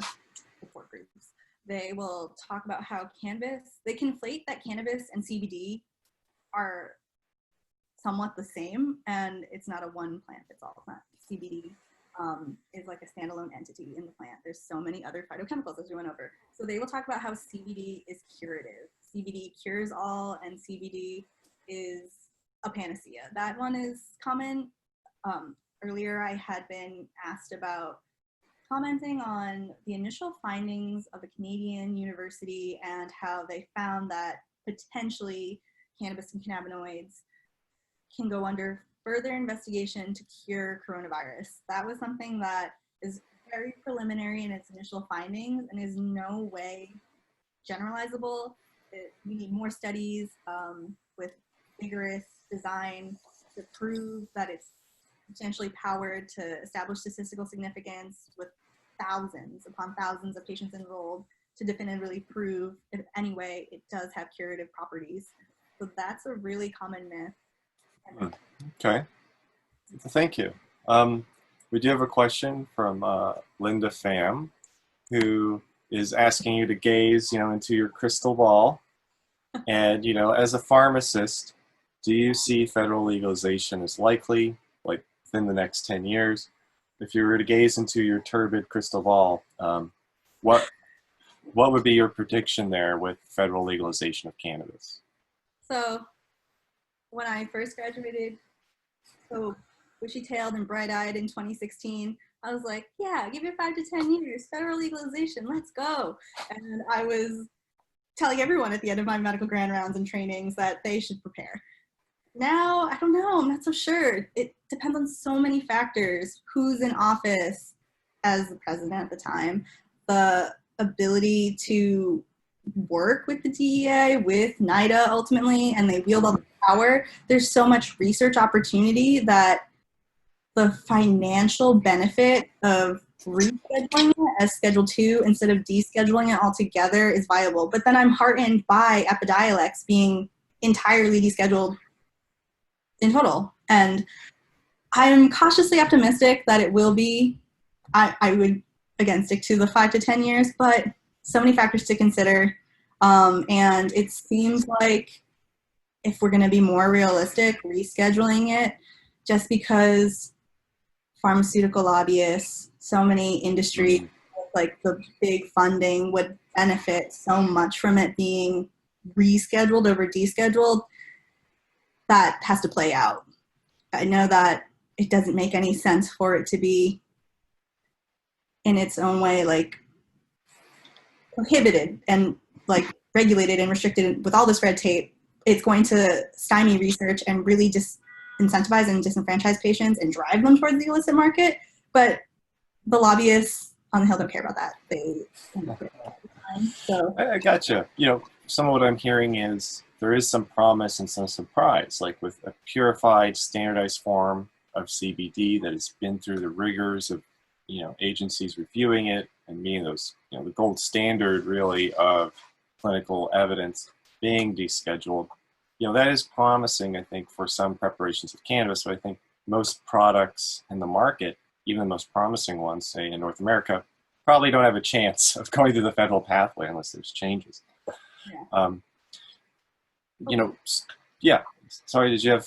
support groups, they will talk about how they conflate that cannabis and CBD are somewhat the same, and it's not a one plant fits all plant. CBD is like a standalone entity in the plant. There's so many other phytochemicals, as we went over. So they will talk about how CBD is curative. CBD cures all, and CBD is a panacea. That one is common. Earlier, I had been asked about commenting on the initial findings of a Canadian university and how they found that potentially cannabis and cannabinoids can go under further investigation to cure coronavirus. That was something that is very preliminary in its initial findings and is no way generalizable. We need more studies with vigorous design to prove that it's potentially powered to establish statistical significance with thousands upon thousands of patients enrolled to definitively prove if any way it does have curative properties. So that's a really common myth. Okay, thank you. We do have a question from Linda Pham, who is asking you to gaze, into your crystal ball. And, as a pharmacist, do you see federal legalization as likely, like within the next 10 years? If you were to gaze into your turbid crystal ball, what would be your prediction there with federal legalization of cannabis? So when I first graduated, so bushy-tailed and bright-eyed in 2016, I was like, yeah, give it 5 to 10 years, federal legalization, let's go. And I was telling everyone at the end of my medical grand rounds and trainings that they should prepare. Now, I don't know, I'm not so sure. It depends on so many factors. Who's in office as the president at the time, the ability to work with the DEA, with NIDA ultimately, and they wield all the power. There's so much research opportunity that the financial benefit of rescheduling it as Schedule 2 instead of descheduling it altogether is viable. But then I'm heartened by Epidiolex being entirely descheduled in total. And I'm cautiously optimistic that it will be. I would, again, stick to the 5 to 10 years, but so many factors to consider. And it seems like if we're going to be more realistic, rescheduling it, just because pharmaceutical lobbyists, so many industries, like the big funding would benefit so much from it being rescheduled over descheduled, that has to play out. I know that it doesn't make any sense for it to be in its own way, like prohibited and like regulated and restricted with all this red tape. It's going to stymie research and really just incentivize and disenfranchise patients and drive them towards the illicit market. But the lobbyists on the Hill don't care about that. So I gotcha. Some of what I'm hearing is there is some promise and some surprise, like with a purified, standardized form of CBD that has been through the rigors of, agencies reviewing it and meeting those, the gold standard really of clinical evidence being descheduled. That is promising, I think, for some preparations of cannabis, but I think most products in the market, even the most promising ones, say in North America, probably don't have a chance of going through the federal pathway unless there's changes. Yeah. Sorry, do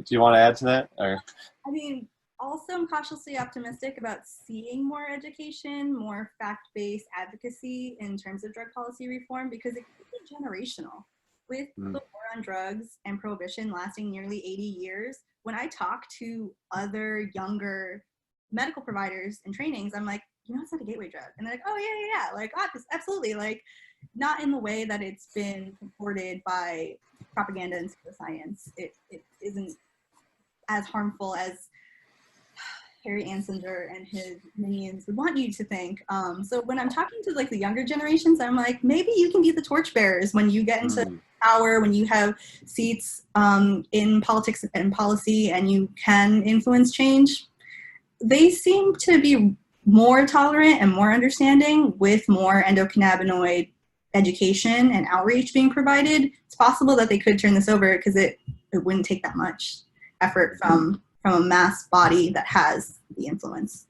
you want to add to that? Or? I mean, also I'm cautiously optimistic about seeing more education, more fact-based advocacy in terms of drug policy reform, because it could be generational. With the war on drugs and prohibition lasting nearly 80 years, when I talk to other younger medical providers and trainings, I'm like, it's not a gateway drug. And they're like, oh, yeah. Like, absolutely. Like, not in the way that it's been purported by propaganda and pseudoscience. It isn't as harmful as Harry Anslinger and his minions would want you to think. So when I'm talking to like the younger generations, I'm like, maybe you can be the torchbearers when you get into power, when you have seats in politics and policy, and you can influence change. They seem to be more tolerant and more understanding with more endocannabinoid education and outreach being provided. It's possible that they could turn this over because it wouldn't take that much effort from a mass body that has the influence.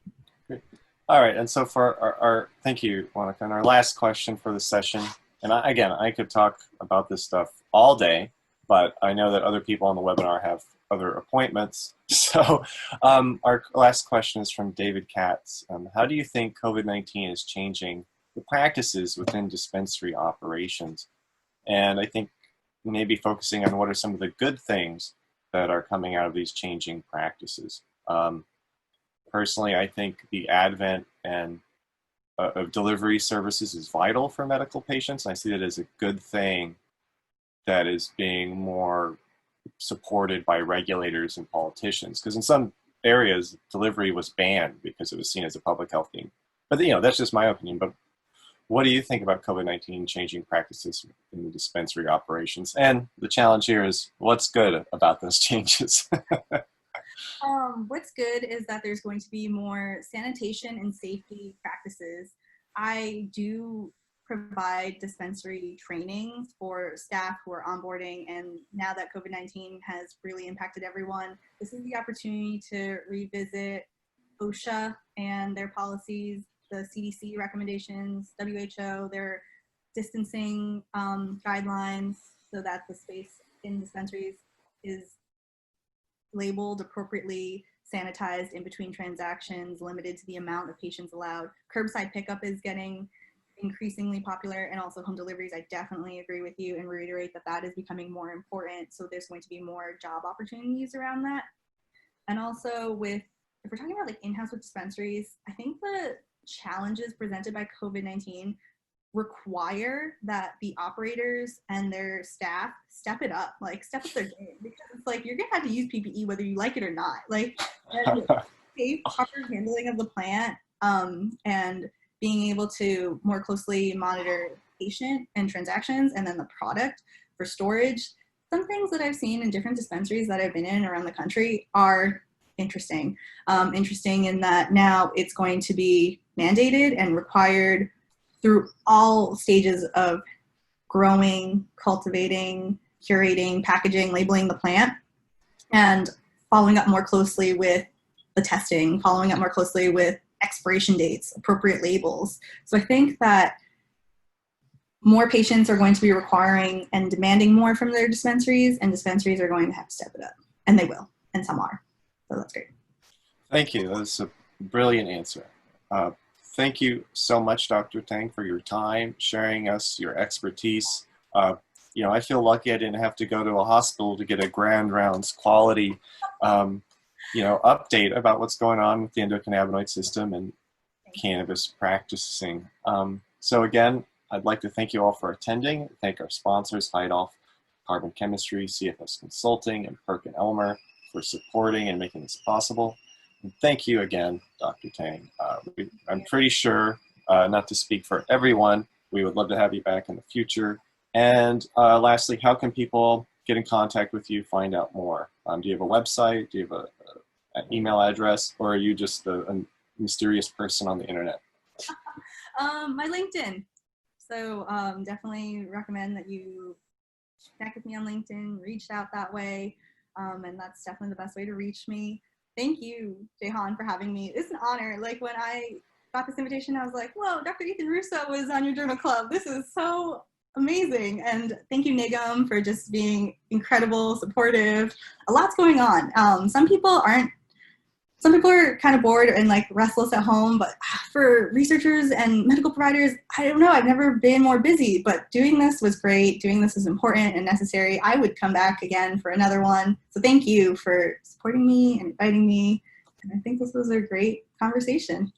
Great. All right, and so for our thank you, Monica, and our last question for the session, and I could talk about this stuff all day, but I know that other people on the webinar have other appointments. So our last question is from David Katz. How do you think COVID-19 is changing the practices within dispensary operations? And I think maybe focusing on what are some of the good things that are coming out of these changing practices. Personally, I think the advent of delivery services is vital for medical patients. I see that as a good thing that is being more supported by regulators and politicians. Because in some areas, delivery was banned because it was seen as a public health thing. But that's just my opinion. But what do you think about COVID-19 changing practices in the dispensary operations? And the challenge here is, what's good about those changes? What's good is that there's going to be more sanitation and safety practices. I do provide dispensary trainings for staff who are onboarding, and now that COVID-19 has really impacted everyone, this is the opportunity to revisit OSHA and their policies, the CDC recommendations, WHO, their distancing guidelines, so that the space in dispensaries is labeled appropriately, sanitized in between transactions, limited to the amount of patients allowed. Curbside pickup is getting increasingly popular, and also home deliveries. I definitely agree with you and reiterate that that is becoming more important. So there's going to be more job opportunities around that. And also if we're talking about like in-house with dispensaries, I think the challenges presented by COVID-19 require that the operators and their staff step it up, like step up their game, because it's like you're gonna have to use PPE whether you like it or not. Like safe, proper handling of the plant, and being able to more closely monitor patient and transactions, and then the product for storage. Some things that I've seen in different dispensaries that I've been in around the country are interesting. Interesting in that now it's going to be mandated and required through all stages of growing, cultivating, curating, packaging, labeling the plant, and following up more closely with the testing, following up more closely with expiration dates, appropriate labels. So I think that more patients are going to be requiring and demanding more from their dispensaries, and dispensaries are going to have to step it up, and they will, and some are. So that's great. Thank you. That's a brilliant answer. Thank you so much, Dr. Taing, for your time, sharing us your expertise. I feel lucky I didn't have to go to a hospital to get a grand rounds quality, update about what's going on with the endocannabinoid system and cannabis practicing. So again, I'd like to thank you all for attending. Thank our sponsors, Heidoff, Carbon Chemistry, CFS Consulting, and Perk and Elmer for supporting and making this possible. And thank you again, Dr. Taing. I'm pretty sure, not to speak for everyone, we would love to have you back in the future. And lastly, how can people get in contact with you, find out more? Do you have a website? Do you have an email address? Or are you just a mysterious person on the internet? My LinkedIn. So definitely recommend that you connect with me on LinkedIn, reach out that way. And that's definitely the best way to reach me. Thank you, Jehan, for having me. It's an honor. Like when I got this invitation, I was like, whoa, Dr. Ethan Russo was on your journal club. This is so amazing. And thank you, Nigam, for just being incredible, supportive. A lot's going on. Some people are kind of bored and like restless at home, but for researchers and medical providers, I don't know, I've never been more busy, but doing this was great. Doing this is important and necessary. I would come back again for another one. So thank you for supporting me and inviting me. And I think this was a great conversation.